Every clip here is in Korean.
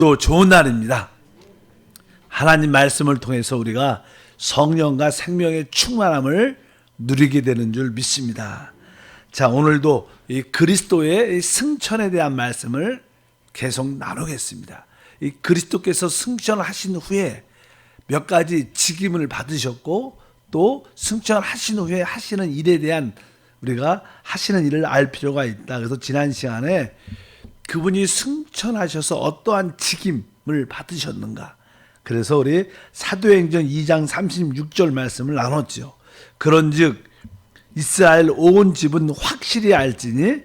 또 좋은 날입니다. 하나님 말씀을 통해서 우리가 성령과 생명의 충만함을 누리게 되는 줄 믿습니다. 자, 오늘도 이 그리스도의 승천에 대한 말씀을 계속 나누겠습니다. 이 그리스도께서 승천하신 후에 몇 가지 직임을 받으셨고 또 승천하신 후에 하시는 일에 대한 우리가 하시는 일을 알 필요가 있다. 그래서 지난 시간에 그분이 승천하셔서 어떠한 직임을 받으셨는가. 그래서 우리 사도행전 2장 36절 말씀을 나눴죠. 그런즉 이스라엘 온 집은 확실히 알지니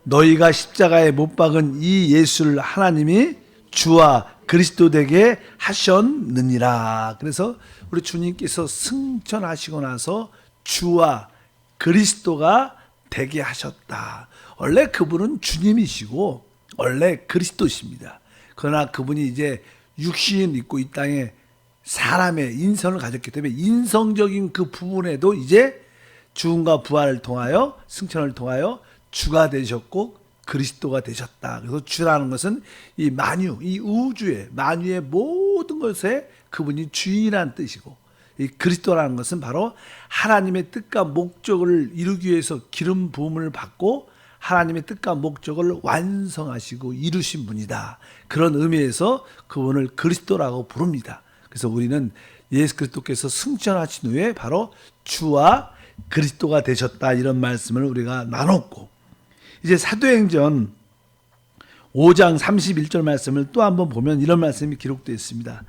너희가 십자가에 못 박은 이 예수를 하나님이 주와 그리스도 되게 하셨느니라. 그래서 우리 주님께서 승천하시고 나서 주와 그리스도가 되게 하셨다. 원래 그분은 주님이시고 원래 그리스도십니다. 그러나 그분이 이제 육신 입고 이 땅에 사람의 인성을 가졌기 때문에 인성적인 그 부분에도 이제 죽음과 부활을 통하여 승천을 통하여 주가 되셨고 그리스도가 되셨다. 그래서 주라는 것은 이 만유, 이 우주의 만유의 모든 것에 그분이 주인이라는 뜻이고 이 그리스도라는 것은 바로 하나님의 뜻과 목적을 이루기 위해서 기름 부음을 받고 하나님의 뜻과 목적을 완성하시고 이루신 분이다. 그런 의미에서 그분을 그리스도라고 부릅니다. 그래서 우리는 예수 그리스도께서 승천하신 후에 바로 주와 그리스도가 되셨다. 이런 말씀을 우리가 나눴고 이제 사도행전 5장 31절 말씀을 또 한번 보면 이런 말씀이 기록되어 있습니다.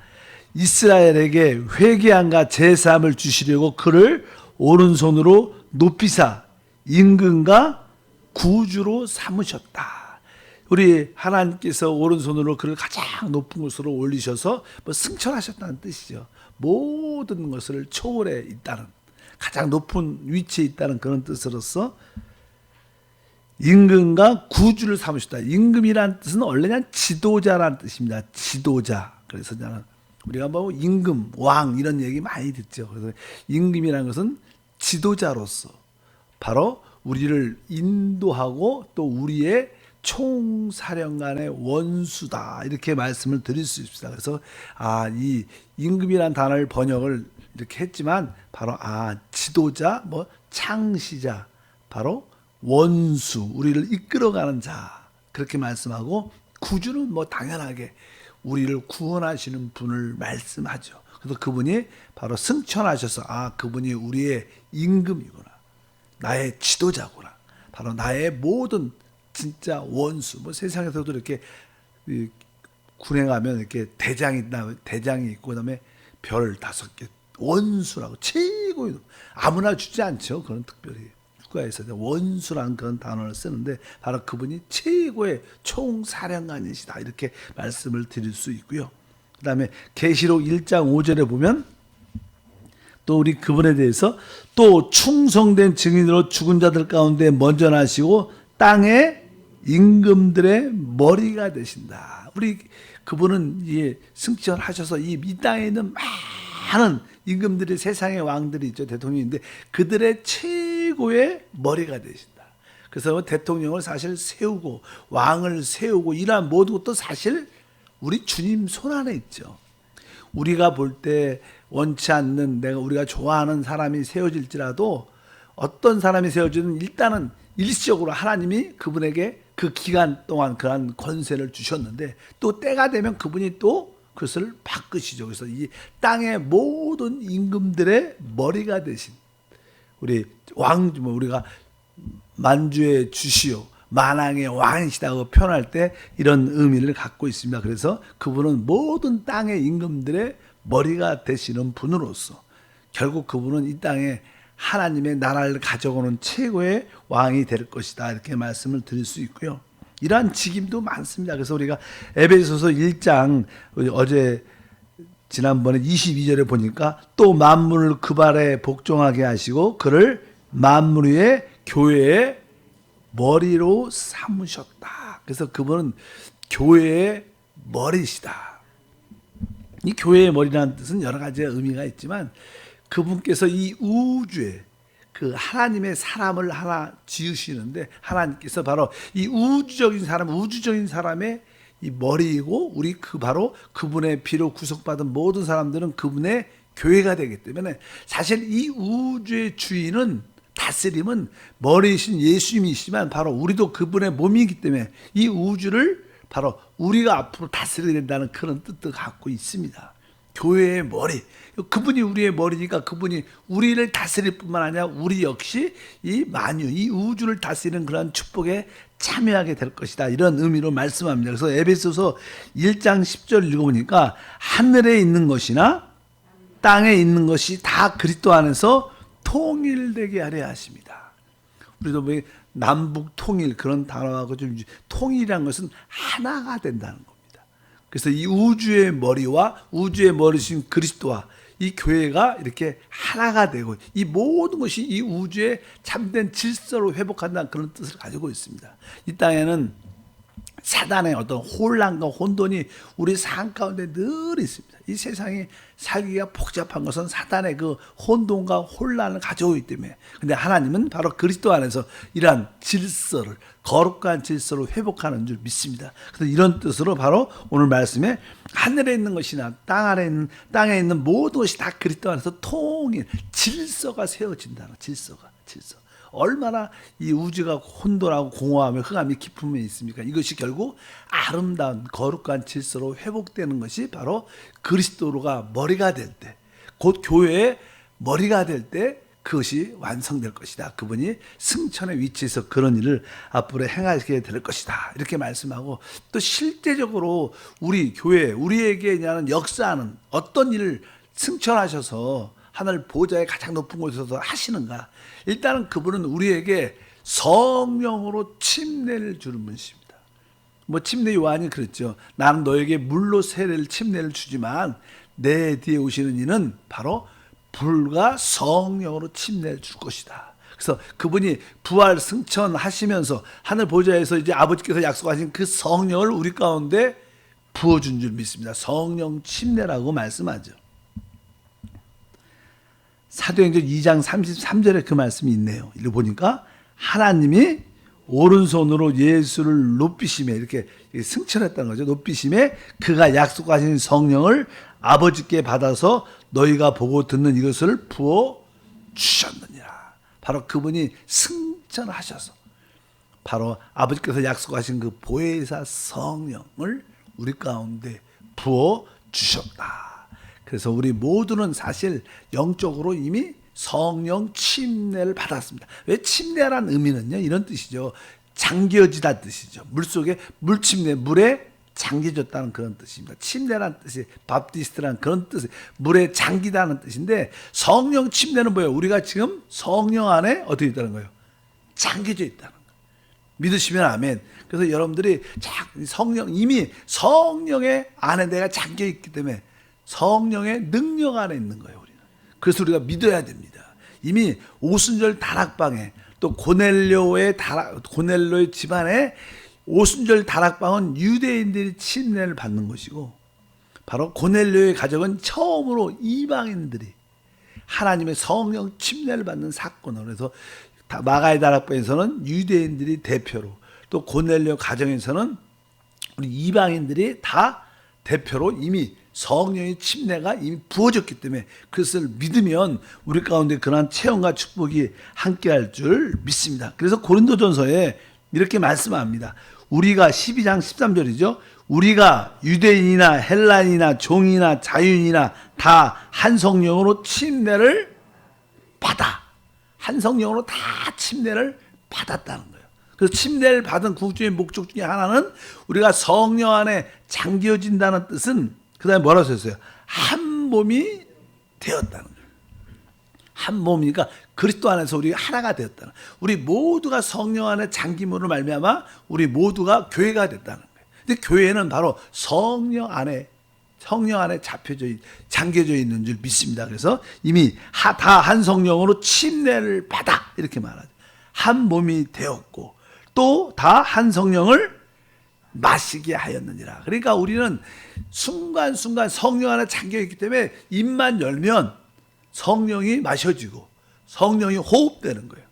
이스라엘에게 회개함과 제사함을 주시려고 그를 오른손으로 높이사 임금과 구주로 삼으셨다. 우리 하나님께서 오른손으로 그를 가장 높은 곳으로 올리셔서 승천하셨다는 뜻이죠. 모든 것을 초월해 있다는 가장 높은 위치에 있다는 그런 뜻으로서 임금과 구주를 삼으셨다. 임금이라는 뜻은 원래 그냥 지도자라는 뜻입니다. 지도자. 그래서 우리가 뭐 임금, 왕 이런 얘기 많이 듣죠. 그래서 임금이라는 것은 지도자로서 바로 우리를 인도하고 또 우리의 총사령관의 원수다. 이렇게 말씀을 드릴 수 있습니다. 그래서 이 임금이라는 단어를 번역을 이렇게 했지만 바로 지도자, 뭐 창시자, 바로 원수, 우리를 이끌어가는 자 그렇게 말씀하고 구주는 뭐 당연하게 우리를 구원하시는 분을 말씀하죠. 그래서 그분이 바로 승천하셔서 그분이 우리의 임금이구나. 나의 지도자구나. 바로 나의 모든 진짜 원수. 뭐 세상에서도 이렇게 군에 가면 이렇게 대장이 있고 그다음에 별 5개 원수라고 최고의 아무나 주지 않죠. 그런 특별히 국가에서 원수라는 그런 단어를 쓰는데 바로 그분이 최고의 총사령관이시다. 이렇게 말씀을 드릴 수 있고요. 그다음에 계시록 1장 5절에 보면 또 우리 그분에 대해서 또 충성된 증인으로 죽은 자들 가운데 먼저 나시고 땅의 임금들의 머리가 되신다. 우리 그분은 승천하셔서 이 땅에 있는 많은 임금들이 세상의 왕들이 있죠. 대통령인데 그들의 최고의 머리가 되신다. 그래서 대통령을 사실 세우고 왕을 세우고 이러한 모든 것도 사실 우리 주님 손 안에 있죠. 우리가 볼 때 원치 않는 우리가 좋아하는 사람이 세워질지라도 어떤 사람이 세워지든 일단은 일시적으로 하나님이 그분에게 그 기간 동안 그러한 권세를 주셨는데 또 때가 되면 그분이 또 그것을 바꾸시죠. 그래서 이 땅의 모든 임금들의 머리가 되신 우리 우리가 만주의 주시오 만왕의 왕이시다고 표현할 때 이런 의미를 갖고 있습니다. 그래서 그분은 모든 땅의 임금들의 머리가 되시는 분으로서 결국 그분은 이 땅에 하나님의 나라를 가져오는 최고의 왕이 될 것이다. 이렇게 말씀을 드릴 수 있고요. 이러한 직임도 많습니다. 그래서 우리가 에베소서 1장 어제 지난번에 22절에 보니까 또 만물을 그 발에 복종하게 하시고 그를 만물 위에 교회의 머리로 삼으셨다. 그래서 그분은 교회의 머리시다. 이 교회의 머리라는 뜻은 여러 가지 의미가 있지만 그분께서 이 우주에 그 하나님의 사람을 하나 지으시는데 하나님께서 바로 이 우주적인 사람의 이 머리이고 우리 바로 그분의 피로 구속받은 모든 사람들은 그분의 교회가 되기 때문에 사실 이 우주의 주인은 다스림은 머리이신 예수님이시지만 바로 우리도 그분의 몸이기 때문에 이 우주를 바로 우리가 앞으로 다스리게 된다는 그런 뜻도 갖고 있습니다. 교회의 머리, 그분이 우리의 머리니까 그분이 우리를 다스릴 뿐만 아니라 우리 역시 이 만유, 이 우주를 다스리는 그런 축복에 참여하게 될 것이다, 이런 의미로 말씀합니다. 그래서 에베소서 1장 10절 읽어보니까 하늘에 있는 것이나 땅에 있는 것이 다 그리스도 안에서 통일되게 하려 하십니다. 우리도 뭐 남북 통일 그런 단어하고 좀 통일이라는 것은 하나가 된다는 겁니다. 그래서 이 우주의 머리와 우주의 머리신 그리스도와 이 교회가 이렇게 하나가 되고 이 모든 것이 이 우주의 참된 질서로 회복한다는 그런 뜻을 가지고 있습니다. 이 땅에는 사단의 어떤 혼란과 혼돈이 우리 삶 가운데 늘 있습니다. 이 세상이 살기가 복잡한 것은 사단의 그 혼돈과 혼란을 가져오기 때문에. 근데 하나님은 바로 그리스도 안에서 이러한 질서를, 거룩한 질서로 회복하는 줄 믿습니다. 그래서 이런 뜻으로 바로 오늘 말씀에 하늘에 있는 것이나 땅에 있는 모든 것이 다 그리스도 안에서 통일, 질서가 세워진다는, 질서. 얼마나 이 우주가 혼돈하고 공허하며 흑암이 깊음에 있습니까? 이것이 결국 아름다운 거룩한 질서로 회복되는 것이 바로 그리스도로가 머리가 될 때, 곧 교회의 머리가 될 때 그것이 완성될 것이다. 그분이 승천의 위치에서 그런 일을 앞으로 행하게 될 것이다, 이렇게 말씀하고, 또 실제적으로 우리 교회, 우리에게 역사하는 어떤 일을 승천하셔서 하늘 보좌의 가장 높은 곳에서 하시는가? 일단은 그분은 우리에게 성령으로 침례를 주는 분이십니다. 뭐 침례 요한이 그랬죠. 나는 너에게 물로 침례를 주지만 내 뒤에 오시는 이는 바로 불과 성령으로 침례를 줄 것이다. 그래서 그분이 부활 승천하시면서 하늘 보좌에서 이제 아버지께서 약속하신 그 성령을 우리 가운데 부어준 줄 믿습니다. 성령 침례라고 말씀하죠. 사도행전 2장 33절에 그 말씀이 있네요. 이를 보니까 하나님이 오른손으로 예수를 높이심에, 이렇게 승천했다는 거죠. 높이심에 그가 약속하신 성령을 아버지께 받아서 너희가 보고 듣는 이것을 부어 주셨느니라. 바로 그분이 승천하셔서 바로 아버지께서 약속하신 그 보혜사 성령을 우리 가운데 부어 주셨다. 그래서 우리 모두는 사실 영적으로 이미 성령 침례를 받았습니다. 왜 침례란 의미는요, 이런 뜻이죠. 잠겨지다 뜻이죠. 물속에 물침례, 물에 잠겨졌다는 그런 뜻입니다. 침례란 뜻이 밥티스트라는 그런 뜻이 물에 잠기다는 뜻인데, 성령 침례는 뭐예요? 우리가 지금 성령 안에 어떻게 있다는 거예요? 잠겨져 있다는 거예요. 믿으시면 아멘. 그래서 여러분들이 이미 성령의 안에 내가 잠겨 있기 때문에 성령의 능력 안에 있는 거예요, 우리는. 그래서 우리가 믿어야 됩니다. 이미 오순절 다락방에, 또 고넬료의 집안에 오순절 다락방은 유대인들이 침례를 받는 것이고, 바로 고넬료의 가정은 처음으로 이방인들이 하나님의 성령 침례를 받는 사건으로 해서, 마가의 다락방에서는 유대인들이 대표로, 또 고넬료 가정에서는 우리 이방인들이 다 대표로 이미 성령의 침례가 이미 부어졌기 때문에 그것을 믿으면 우리 가운데 그러한 체험과 축복이 함께할 줄 믿습니다. 그래서 고린도전서에 이렇게 말씀합니다. 우리가 12장 13절이죠. 우리가 유대인이나 헬라인이나 종이나 자유인이나 다 한 성령으로 침례를 받아. 한 성령으로 다 침례를 받았다는 거예요. 그래서 침례를 받은 구주의 목적 중에 하나는 우리가 성령 안에 잠겨진다는 뜻은, 그 다음에 뭐라고 썼어요? 한 몸이 되었다는 거예요. 한 몸이니까 그리스도 안에서 우리가 하나가 되었다는 거예요. 우리 모두가 성령 안에 잠김으로 말미암아 우리 모두가 교회가 됐다는 거예요. 근데 교회는 바로 성령 안에 잠겨져 있는 줄 믿습니다. 그래서 이미 다 한 성령으로 침례를 받아, 이렇게 말하죠. 한 몸이 되었고 또 다 한 성령을 마시게 하였느니라. 그러니까 우리는 순간순간 성령 안에 잠겨있기 때문에 입만 열면 성령이 마셔지고 성령이 호흡되는 거예요.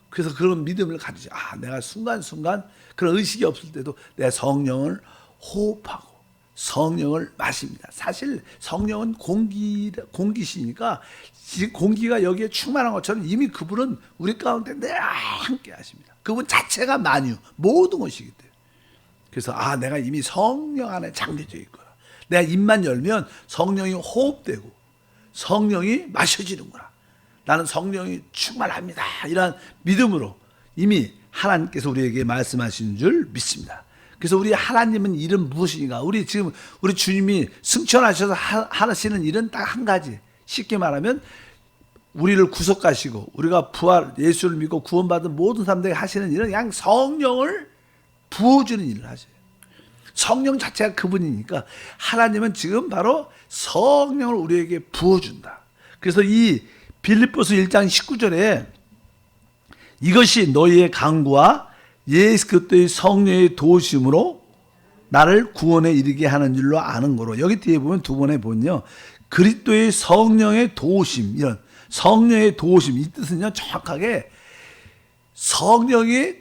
그래서 그런 믿음을 가지죠. 내가 순간순간 그런 의식이 없을 때도 내 성령을 호흡하고 성령을 마십니다. 사실 성령은 공기시니까 공기가 여기에 충만한 것처럼 이미 그분은 우리 가운데 늘 함께 하십니다. 그분 자체가 만유, 모든 것이기 때문에. 그래서 내가 이미 성령 안에 잠겨져 있구나. 내가 입만 열면 성령이 호흡되고 성령이 마셔지는구나. 나는 성령이 충만합니다. 이런 믿음으로 이미 하나님께서 우리에게 말씀하시는 줄 믿습니다. 그래서 우리 하나님은 일은 무엇인가? 우리 주님이 승천하셔서 하시는 일은 딱 한 가지. 쉽게 말하면 우리를 구속하시고 우리가 예수를 믿고 구원받은 모든 사람들에게 하시는 일은 그냥 성령을 부어주는 일을 하셔요. 성령 자체가 그분이니까 하나님은 지금 바로 성령을 우리에게 부어준다. 그래서 이 빌립보서 1장 19절에 이것이 너희의 강구와 예수 그리스도의 성령의 도우심으로 나를 구원에 이르게 하는 줄로 아는 거로. 여기 뒤에 보면 두 번에 보면요, 그리스도의 성령의 도우심, 이런 성령의 도우심, 이 뜻은요 정확하게 성령이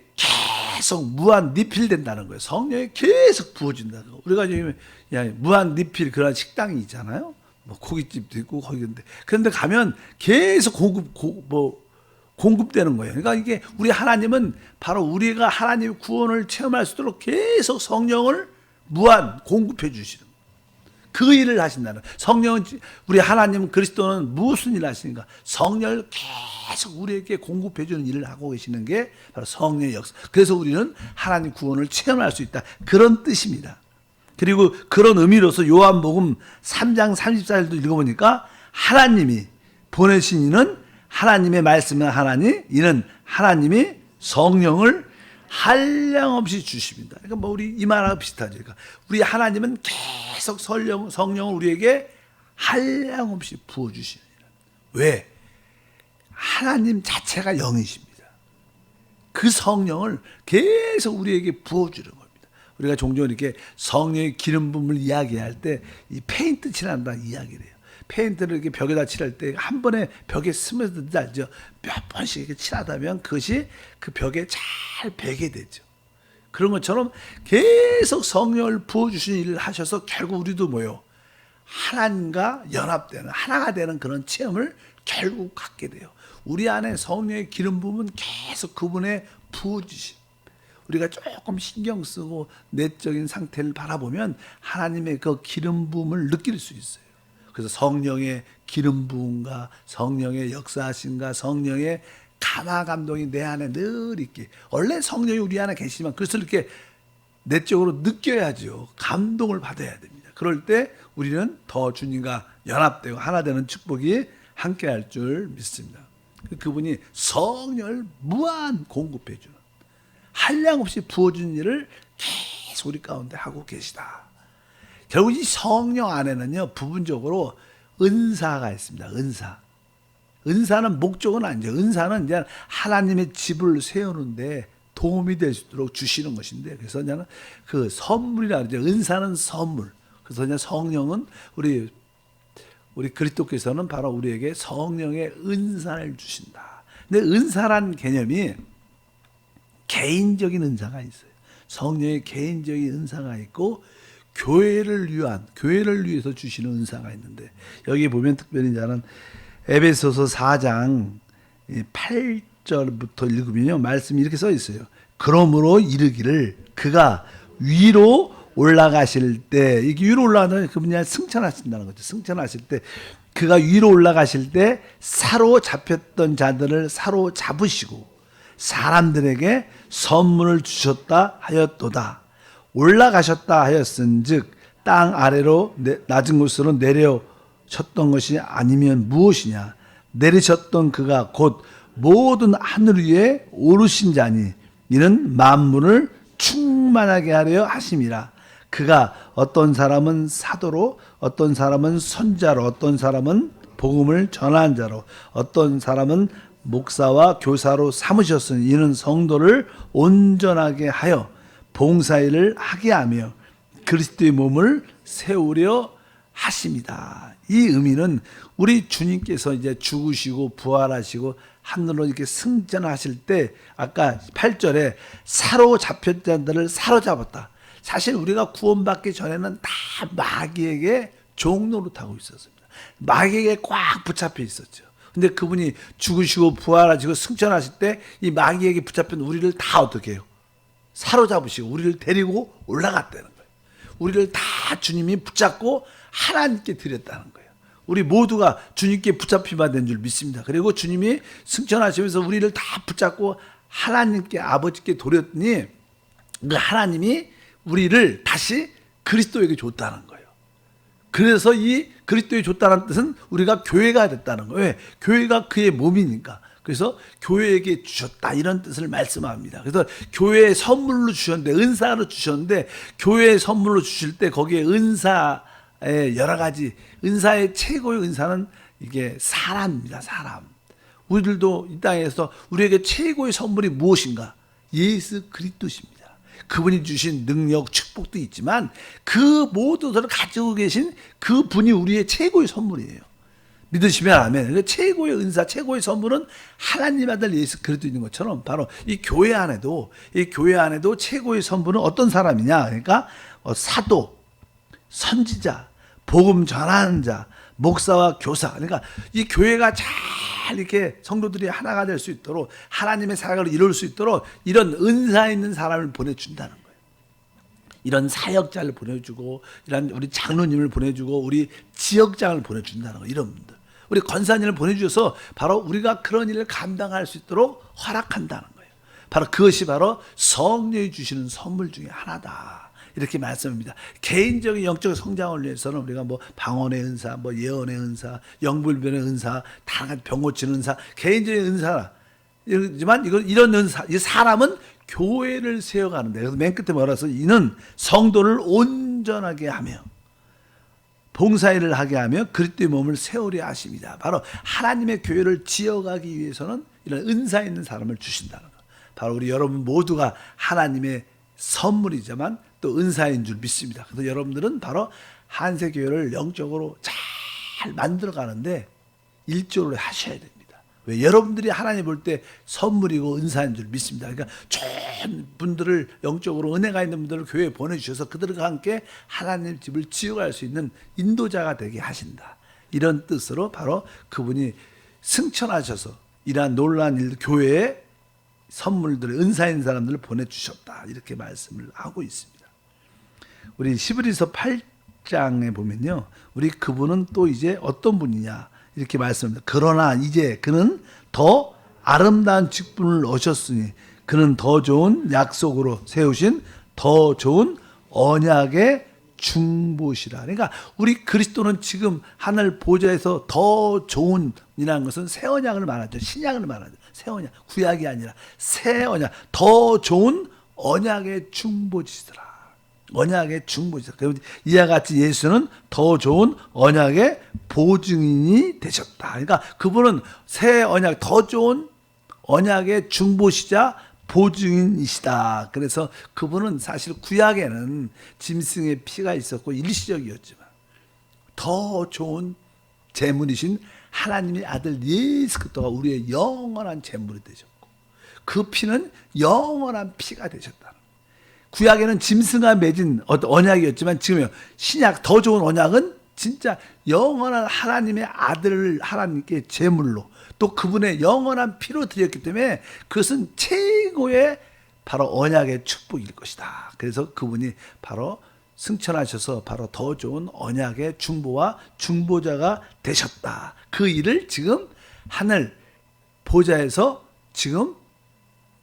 계속 무한 리필된다는 거예요. 성령이 계속 부어진다는 거. 우리가 지금 무한 리필 그런 식당이 있잖아요. 뭐 고깃집도 있고 거기인데, 그런데 가면 계속 공급되는 거예요. 그러니까 이게 우리 하나님은 바로 우리가 하나님의 구원을 체험할 수 있도록 계속 성령을 무한 공급해 주시는 거예요. 그 일을 하신다는. 성령은, 우리 하나님은, 그리스도는 무슨 일을 하시는가? 성령을 계속 우리에게 공급해 주는 일을 하고 계시는 게 바로 성령의 역사. 그래서 우리는 하나님 구원을 체험할 수 있다. 그런 뜻입니다. 그리고 그런 의미로서 요한복음 3장 34절도 읽어보니까 하나님이 보내신 이는 하나님의 말씀은 하나니 이는 하나님이 성령을 한량없이 주십니다. 그러니까 우리 이 말하고 비슷하죠. 그러니까 우리 하나님은 계속 성령을 우리에게 한량없이 부어주시는. 왜? 하나님 자체가 영이십니다. 그 성령을 계속 우리에게 부어주는 겁니다. 우리가 종종 이렇게 성령의 기름 부음을 이야기할 때 이 페인트 칠한다 이야기를 해요. 페인트를 이렇게 벽에다 칠할 때 한 번에 벽에 스며들지 알죠? 몇 번씩 이렇게 칠하다면 그것이 그 벽에 잘 배게 되죠. 그런 것처럼 계속 성령을 부어주시는 일을 하셔서 결국 우리도 뭐요? 하나님과 연합되는, 하나가 되는 그런 체험을 결국 갖게 돼요. 우리 안에 성령의 기름 부음은 계속 그분의 부어주심. 우리가 조금 신경 쓰고 내적인 상태를 바라보면 하나님의 그 기름 부음을 느낄 수 있어요. 그래서 성령의 기름 부음과 성령의 역사하심과 성령의 감화 감동이 내 안에 늘 있게. 원래 성령이 우리 안에 계시지만 그래서 이렇게 내적으로 느껴야죠. 감동을 받아야 됩니다. 그럴 때 우리는 더 주님과 연합되고 하나 되는 축복이 함께할 줄 믿습니다. 그분이 성령을 무한 공급해 주는, 한량없이 부어주는 일을 계속 우리 가운데 하고 계시다. 결국 이 성령 안에는요, 부분적으로 은사가 있습니다. 은사는 목적은 아니죠. 은사는 이제 하나님의 집을 세우는데 도움이 될 수 있도록 주시는 것인데, 그래서 저는 그 선물이라 그러죠. 은사는 선물. 그래서 그냥 성령은 우리 그리스도께서는 바로 우리에게 성령의 은사를 주신다. 근데 은사란 개념이 개인적인 은사가 있어요. 성령의 개인적인 은사가 있고 교회를 위해서 주시는 은사가 있는데, 여기 보면 특별히 저는 에베소서 4장 8절부터 읽으면요, 말씀이 이렇게 써 있어요. 그러므로 이르기를 그가 위로 올라가실 때, 이게 위로 올라가는 그분이 승천하신다는 거죠. 승천하실 때 그가 위로 올라가실 때 사로잡혔던 자들을 사로잡으시고 사람들에게 선물을 주셨다 하였도다. 올라가셨다 하였은즉 땅 아래로 낮은 곳으로 내려쳤던 것이 아니면 무엇이냐? 내리셨던 그가 곧 모든 하늘 위에 오르신 자니 이는 만물을 충만하게 하려 하심이라. 그가 어떤 사람은 사도로, 어떤 사람은 선자로, 어떤 사람은 복음을 전한 자로, 어떤 사람은 목사와 교사로 삼으셨으니 이는 성도를 온전하게 하여 봉사일을 하게 하며 그리스도의 몸을 세우려 하심이다. 이 의미는 우리 주님께서 이제 죽으시고 부활하시고 하늘로 이렇게 승천하실 때 아까 8절에 사로잡혔던 자들을 사로잡았다. 사실 우리가 구원받기 전에는 다 마귀에게 종노릇하고 있었습니다. 마귀에게 꽉 붙잡혀 있었죠. 근데 그분이 죽으시고 부활하시고 승천하실 때 이 마귀에게 붙잡힌 우리를 다 어떻게 해요? 사로잡으시고 우리를 데리고 올라갔다는 거예요. 우리를 다 주님이 붙잡고 하나님께 드렸다는 거예요. 우리 모두가 주님께 붙잡히만 된 줄 믿습니다. 그리고 주님이 승천하시면서 우리를 다 붙잡고 하나님께 아버지께 돌렸더니 그 하나님이 우리를 다시 그리스도에게 줬다는 거예요. 그래서 이 그리스도에 줬다는 뜻은 우리가 교회가 됐다는 거예요. 왜? 교회가 그의 몸이니까. 그래서 교회에게 주셨다 이런 뜻을 말씀합니다. 그래서 교회에 선물로 주셨는데 은사로 주셨는데 교회에 선물로 주실 때 거기에 은사의 여러 가지 은사의 최고의 은사는 이게 사람입니다. 사람. 우리들도 이 땅에서 우리에게 최고의 선물이 무엇인가? 예수 그리스도십니다. 그분이 주신 능력, 축복도 있지만 그 모든 것을 가지고 계신 그 분이 우리의 최고의 선물이에요. 믿으시면 아멘. 그 최고의 은사, 최고의 선물은 하나님 아들 예수 그리스도 있는 것처럼 바로 이 교회 안에도 최고의 선물은 어떤 사람이냐? 그러니까 사도, 선지자, 복음 전하는 자, 목사와 교사. 그러니까 이 교회가 잘 이렇게 성도들이 하나가 될 수 있도록 하나님의 사역을 이룰 수 있도록 이런 은사 있는 사람을 보내준다는 거예요. 이런 사역자를 보내주고 이런 우리 장로님을 보내주고 우리 지역장을 보내준다는 거예요. 이런 분들. 우리 권사님을 보내주셔서 바로 우리가 그런 일을 감당할 수 있도록 허락한다는 거예요. 바로 그것이 바로 성령이 주시는 선물 중에 하나다. 이렇게 말씀합니다. 개인적인 영적 성장을 위해서는 우리가 뭐 방언의 은사, 뭐 예언의 은사, 영불변의 은사, 다양한 병 고치는 은사, 개인적인 은사라. 이지만 이런 은사, 이 사람은 교회를 세워가는데, 그래서 맨 끝에 뭐라서 이는 성도를 온전하게 하며 봉사일을 하게 하며 그리스도의 몸을 세우려 하십니다. 바로 하나님의 교회를 지어가기 위해서는 이런 은사 있는 사람을 주신다는 것. 바로 우리 여러분 모두가 하나님의 선물이지만 또 은사인 줄 믿습니다. 그래서 여러분들은 바로 한세교회를 영적으로 잘 만들어가는데 일조를 하셔야 됩니다. 왜? 여러분들이 하나님 볼 때 선물이고 은사인 줄 믿습니다. 그러니까 좋은 분들을 영적으로 은혜가 있는 분들을 교회에 보내주셔서 그들과 함께 하나님 집을 지어갈 수 있는 인도자가 되게 하신다. 이런 뜻으로 바로 그분이 승천하셔서 이러한 놀라운 일 교회에 선물들을 은사인 사람들을 보내주셨다. 이렇게 말씀을 하고 있습니다. 우리 히브리서 8장에 보면요. 우리 그분은 또 이제 어떤 분이냐. 이렇게 말씀합니다. 그러나 이제 그는 더 아름다운 직분을 얻으셨으니 그는 더 좋은 약속으로 세우신 더 좋은 언약의 중보시라. 그러니까 우리 그리스도는 지금 하늘 보좌에서 더 좋은 이라는 것은 새 언약을 말하죠. 신약을 말하죠. 새 언약, 구약이 아니라 새 언약, 더 좋은 언약의 중보지시라. 언약의 중보지시라. 이와 같이 예수는 더 좋은 언약의 보증인이 되셨다. 그러니까 그분은 새 언약, 더 좋은 언약의 중보시자 보증인이시다. 그래서 그분은 사실 구약에는 짐승의 피가 있었고 일시적이었지만 더 좋은 제물이신 하나님의 아들 예수 그리스도가 우리의 영원한 제물이 되셨고 그 피는 영원한 피가 되셨다는 거예요. 구약에는 짐승과 맺은 언약이었지만 지금 신약 더 좋은 언약은 진짜 영원한 하나님의 아들을 하나님께 제물로 또 그분의 영원한 피로 드렸기 때문에 그것은 최고의 바로 언약의 축복일 것이다. 그래서 그분이 바로 승천하셔서 바로 더 좋은 언약의 중보와 중보자가 되셨다. 그 일을 지금 하늘 보좌에서 지금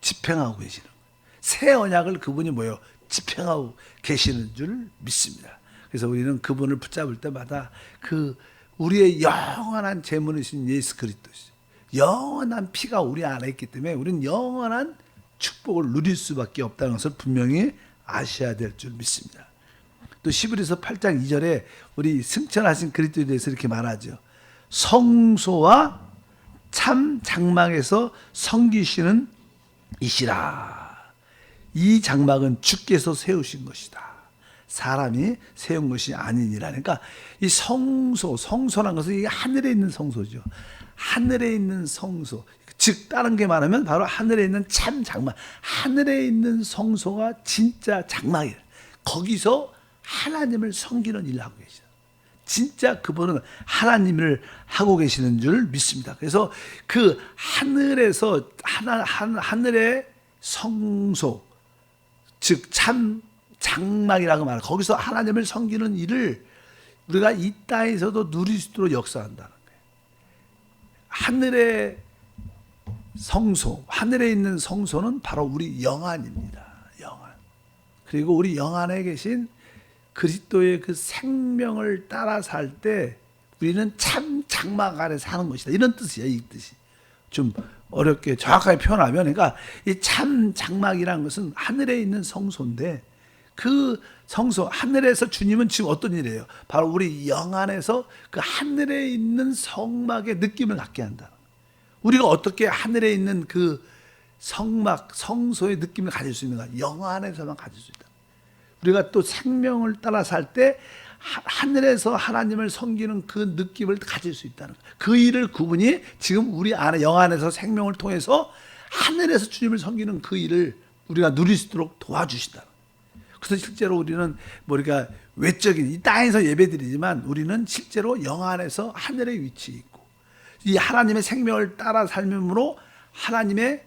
집행하고 계시는 거예요. 새 언약을 그분이 뭐예요? 집행하고 계시는 줄 믿습니다. 그래서 우리는 그분을 붙잡을 때마다 그 우리의 영원한 제물이신 예수 그리스도시죠. 영원한 피가 우리 안에 있기 때문에 우리는 영원한 축복을 누릴 수밖에 없다는 것을 분명히 아셔야 될 줄 믿습니다. 또 히브리서 8장 2절에 우리 승천하신 그리스도에 대해서 이렇게 말하죠. 성소와 참 장막에서 섬기시는 이시라. 이 장막은 주께서 세우신 것이다. 사람이 세운 것이 아니니라. 그러니까 이 성소라는 것은 이 하늘에 있는 성소죠. 하늘에 있는 성소. 즉 다른 게 말하면 바로 하늘에 있는 참 장막. 하늘에 있는 성소가 진짜 장막이에요. 거기서 하나님을 섬기는 일을 하고 계시다. 진짜 그분은 하나님을 하고 계시는 줄 믿습니다. 그래서 그 하늘에서 하늘의 성소, 즉 참 장막이라고 말해요. 거기서 하나님을 섬기는 일을 우리가 이 땅에서도 누릴 수 있도록 역사한다는 거예요. 하늘의 성소, 하늘에 있는 성소는 바로 우리 영안입니다. 영안. 그리고 우리 영안에 계신 그리스도의 그 생명을 따라 살 때 우리는 참 장막 안에 사는 것이다. 이런 뜻이에요. 이 뜻이. 좀 어렵게 정확하게 표현하면, 그러니까 이 참 장막이라는 것은 하늘에 있는 성소인데, 그 성소, 하늘에서 주님은 지금 어떤 일이에요? 바로 우리 영안에서 그 하늘에 있는 성막의 느낌을 갖게 한다. 우리가 어떻게 하늘에 있는 그 성막, 성소의 느낌을 가질 수 있는가? 영안에서만 가질 수 있다. 우리가 또 생명을 따라 살 때 하늘에서 하나님을 섬기는 그 느낌을 가질 수 있다는 거예요. 그 일을 그분이 지금 우리 안에 영안에서 생명을 통해서 하늘에서 주님을 섬기는 그 일을 우리가 누릴 수 있도록 도와주신다. 그래서 실제로 우리는 우리가 외적인 이 땅에서 예배드리지만 우리는 실제로 영안에서 하늘에 위치해 있고, 이 하나님의 생명을 따라 삶으로 하나님의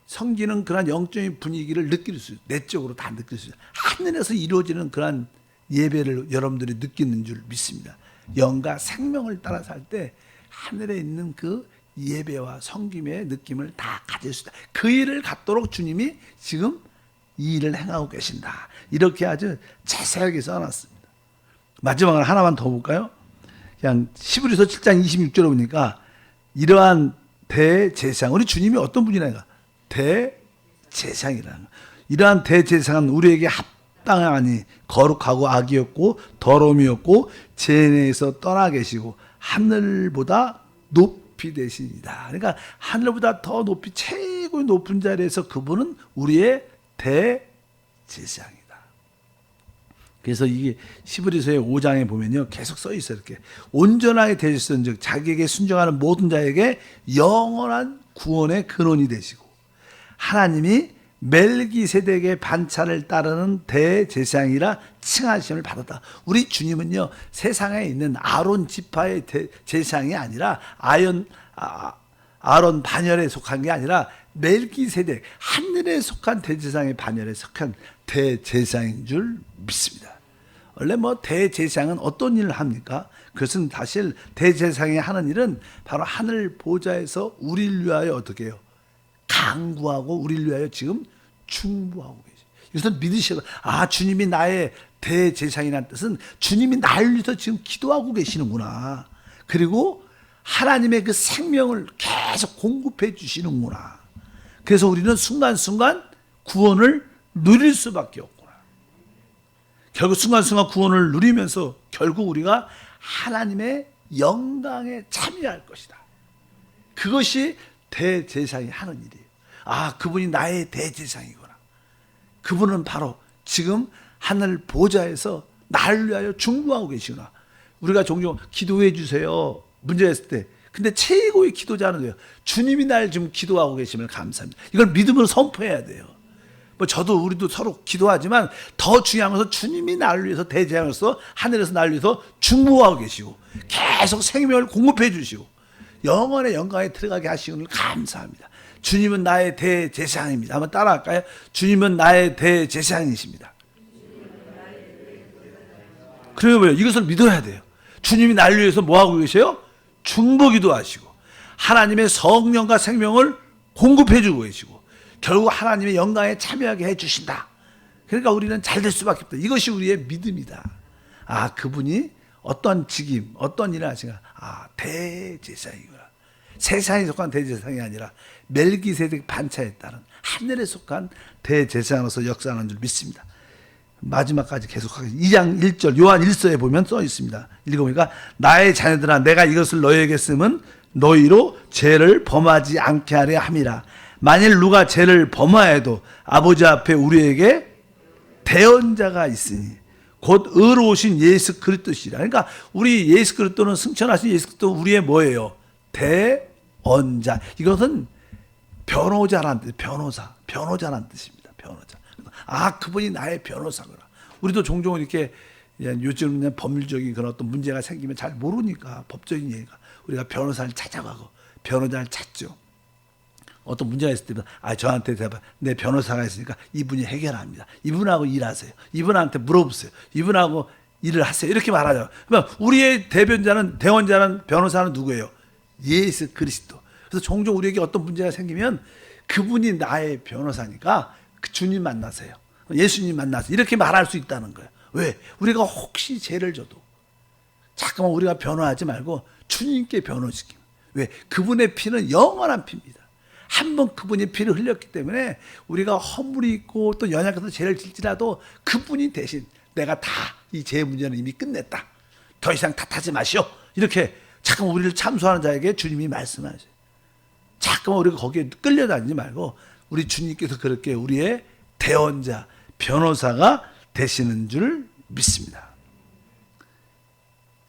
섬기는 그런 영적인 분위기를 느낄 수, 내적으로 다 느낄 수 있어요. 하늘에서 이루어지는 그런 예배를 여러분들이 느끼는 줄 믿습니다. 영과 생명을 따라 살 때 하늘에 있는 그 예배와 섬김의 느낌을 다 가질 수 있다. 그 일을 갖도록 주님이 지금 이 일을 행하고 계신다. 이렇게 아주 자세하게 써놨습니다. 마지막으로 하나만 더 볼까요? 그냥 히브리서 7장 26절에 보니까 이러한 대제사장, 우리 주님이 어떤 분이라니까? 대제사장이라는 거. 이러한 대제사장은 우리에게 합당하니 거룩하고 악이었고 더러움이었고 죄내에서 떠나 계시고 하늘보다 높이 되시니다. 그러니까 하늘보다 더 높이 최고의 높은 자리에서 그분은 우리의 대제사장이다. 그래서 이게 히브리서의 5장에 보면요, 계속 써 있어요. 이렇게 온전하게 되셨은 즉 자기에게 순종하는 모든 자에게 영원한 구원의 근원이 되시고, 하나님이 멜기세덱의 반차를 따르는 대제사장이라 칭하심을 받았다. 우리 주님은요, 세상에 있는 아론 지파의 제사장이 아니라 아론 반열에 속한 게 아니라 멜기세덱, 하늘에 속한 대제사장의 반열에 속한 대제사장인 줄 믿습니다. 원래 대제사장은 어떤 일을 합니까? 그것은 사실 대제사장이 하는 일은 바로 하늘 보좌에서 우리를 위하여 어떻게 해요? 강구하고 우리를 위하여 지금 충보하고 계세요. 이것을 믿으셔야, 주님이 나의 대제사장이라는 뜻은 주님이 나를 위해서 지금 기도하고 계시는구나. 그리고 하나님의 그 생명을 계속 공급해 주시는구나. 그래서 우리는 순간순간 구원을 누릴 수밖에 없구나. 결국 순간순간 구원을 누리면서 결국 우리가 하나님의 영광에 참여할 것이다. 그것이 대제사장이 하는 일이에요. 그분이 나의 대제사장이구나. 그분은 바로 지금 하늘 보좌에서 나를 위하여 중보하고 계시구나. 우리가 종종 기도해 주세요, 문제가 있을 때. 근데 최고의 기도자는 돼요. 주님이 날 지금 기도하고 계시면 감사합니다. 이걸 믿음으로 선포해야 돼요. 저도 우리도 서로 기도하지만 더 중요한 것은 주님이 나를 위해서 대제사장으로서 하늘에서 나를 위해서 중보하고 계시고 계속 생명을 공급해 주시고 영원의 영광에 들어가게 하시는 감사합니다. 주님은 나의 대제사장입니다. 한번 따라할까요? 주님은 나의 대제사장이십니다. 그러면 이것을 믿어야 돼요. 주님이 나를 위해서 뭐하고 계세요? 중보기도 하시고 하나님의 성령과 생명을 공급해 주고 계시고 결국 하나님의 영광에 참여하게 해주신다. 그러니까 우리는 잘 될 수밖에 없다. 이것이 우리의 믿음이다. 그분이 어떤 직임, 어떤 일을 하시나? 대제사장이구나. 세상에 속한 대제사장이 아니라 멜기세덱 반차에 따른 하늘에 속한 대제사장으로서 역사하는 줄 믿습니다. 마지막까지 계속하겠습니다. 2장 1절 요한 1서에 보면 써 있습니다. 읽어보니까 나의 자녀들아 내가 이것을 너희에게 쓰면 너희로 죄를 범하지 않게 하려 함이라. 만일 누가 죄를 범하여도 아버지 앞에 우리에게 대언자가 있으니 곧 의로우신 예수 그리스도시라. 그러니까 우리 예수 그리스도는 승천하신 예수 그리스도 우리의 뭐예요? 대언자. 이것은 변호자라는 뜻, 변호자라는 뜻입니다. 변호자. 그분이 나의 변호사구나. 우리도 종종 이렇게 요즘은 법률적인 그런 어떤 문제가 생기면 잘 모르니까 법적인 얘기가 우리가 변호사를 찾아가고 변호사를 찾죠. 어떤 문제가 있을 때면 저한테 대봐 내 변호사가 있으니까 이분이 해결합니다. 이분하고 일하세요. 이분한테 물어보세요. 이분하고 일을 하세요. 이렇게 말하죠. 그러면 우리의 대원자는 변호사는 누구예요? 예수 그리스도. 그래서 종종 우리에게 어떤 문제가 생기면 그분이 나의 변호사니까 그 주님 만나세요. 예수님 만나세요. 이렇게 말할 수 있다는 거예요. 왜? 우리가 혹시 죄를 져도 잠깐만 우리가 변호하지 말고 주님께 변호시키고. 왜? 그분의 피는 영원한 피입니다. 한번 그분이 피를 흘렸기 때문에 우리가 허물이 있고 또 연약해서 죄를 질지라도 그분이 대신 내가 다 이 죄 문제는 이미 끝냈다. 더 이상 탓하지 마시오. 이렇게 잠깐만 우리를 참소하는 자에게 주님이 말씀하세요. 잠깐만 우리가 거기에 끌려다니지 말고 우리 주님께서 그렇게 우리의 대원자, 변호사가 되시는 줄 믿습니다.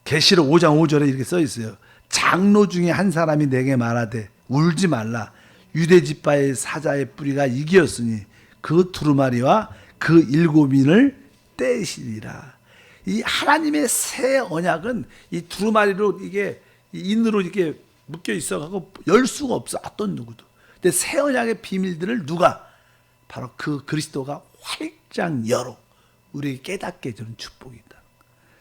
계시록 5장 5절에 이렇게 써 있어요. 장로 중에 한 사람이 내게 말하되 울지 말라. 유대 지파의 사자의 뿌리가 이기었으니 그 두루마리와 그 일곱인을 떼시리라. 이 하나님의 새 언약은 이 두루마리로 이게 인으로 이렇게 묶여 있어가고 열 수가 없어 어떤 누구도. 근데 새 언약의 비밀들을 누가 바로 그 그리스도가 활짝 열어 우리에게 깨닫게 해주는 축복이다.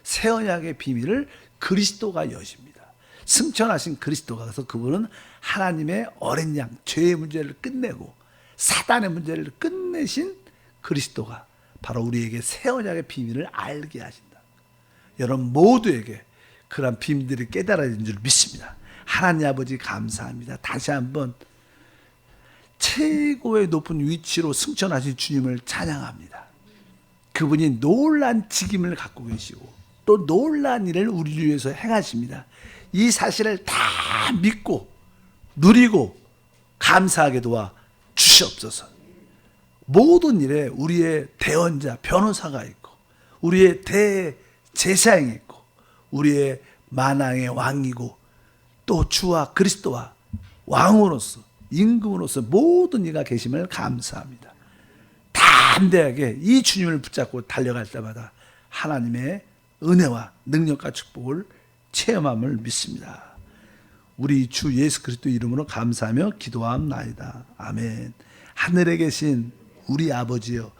새 언약의 비밀을 그리스도가 여십니다. 승천하신 그리스도가. 그래서 그분은 하나님의 어린 양, 죄의 문제를 끝내고 사단의 문제를 끝내신 그리스도가 바로 우리에게 새 언약의 비밀을 알게 하신다. 여러분 모두에게 그런 비밀들이 깨달아진 줄 믿습니다. 하나님 아버지 감사합니다. 다시 한번 최고의 높은 위치로 승천하신 주님을 찬양합니다. 그분이 놀란 직임을 갖고 계시고 또 놀란 일을 우리를 위해서 행하십니다. 이 사실을 다 믿고 누리고 감사하게 도와 주시옵소서. 모든 일에 우리의 대언자, 변호사가 있고 우리의 대제사장이 있고 우리의 만왕의 왕이고 또 주와 그리스도와 왕으로서 임금으로서 모든 이가 계심을 감사합니다. 담대하게 이 주님을 붙잡고 달려갈 때마다 하나님의 은혜와 능력과 축복을 체험함을 믿습니다. 우리 주 예수 그리스도 이름으로 감사하며 기도함나이다. 아멘. 하늘에 계신 우리 아버지여,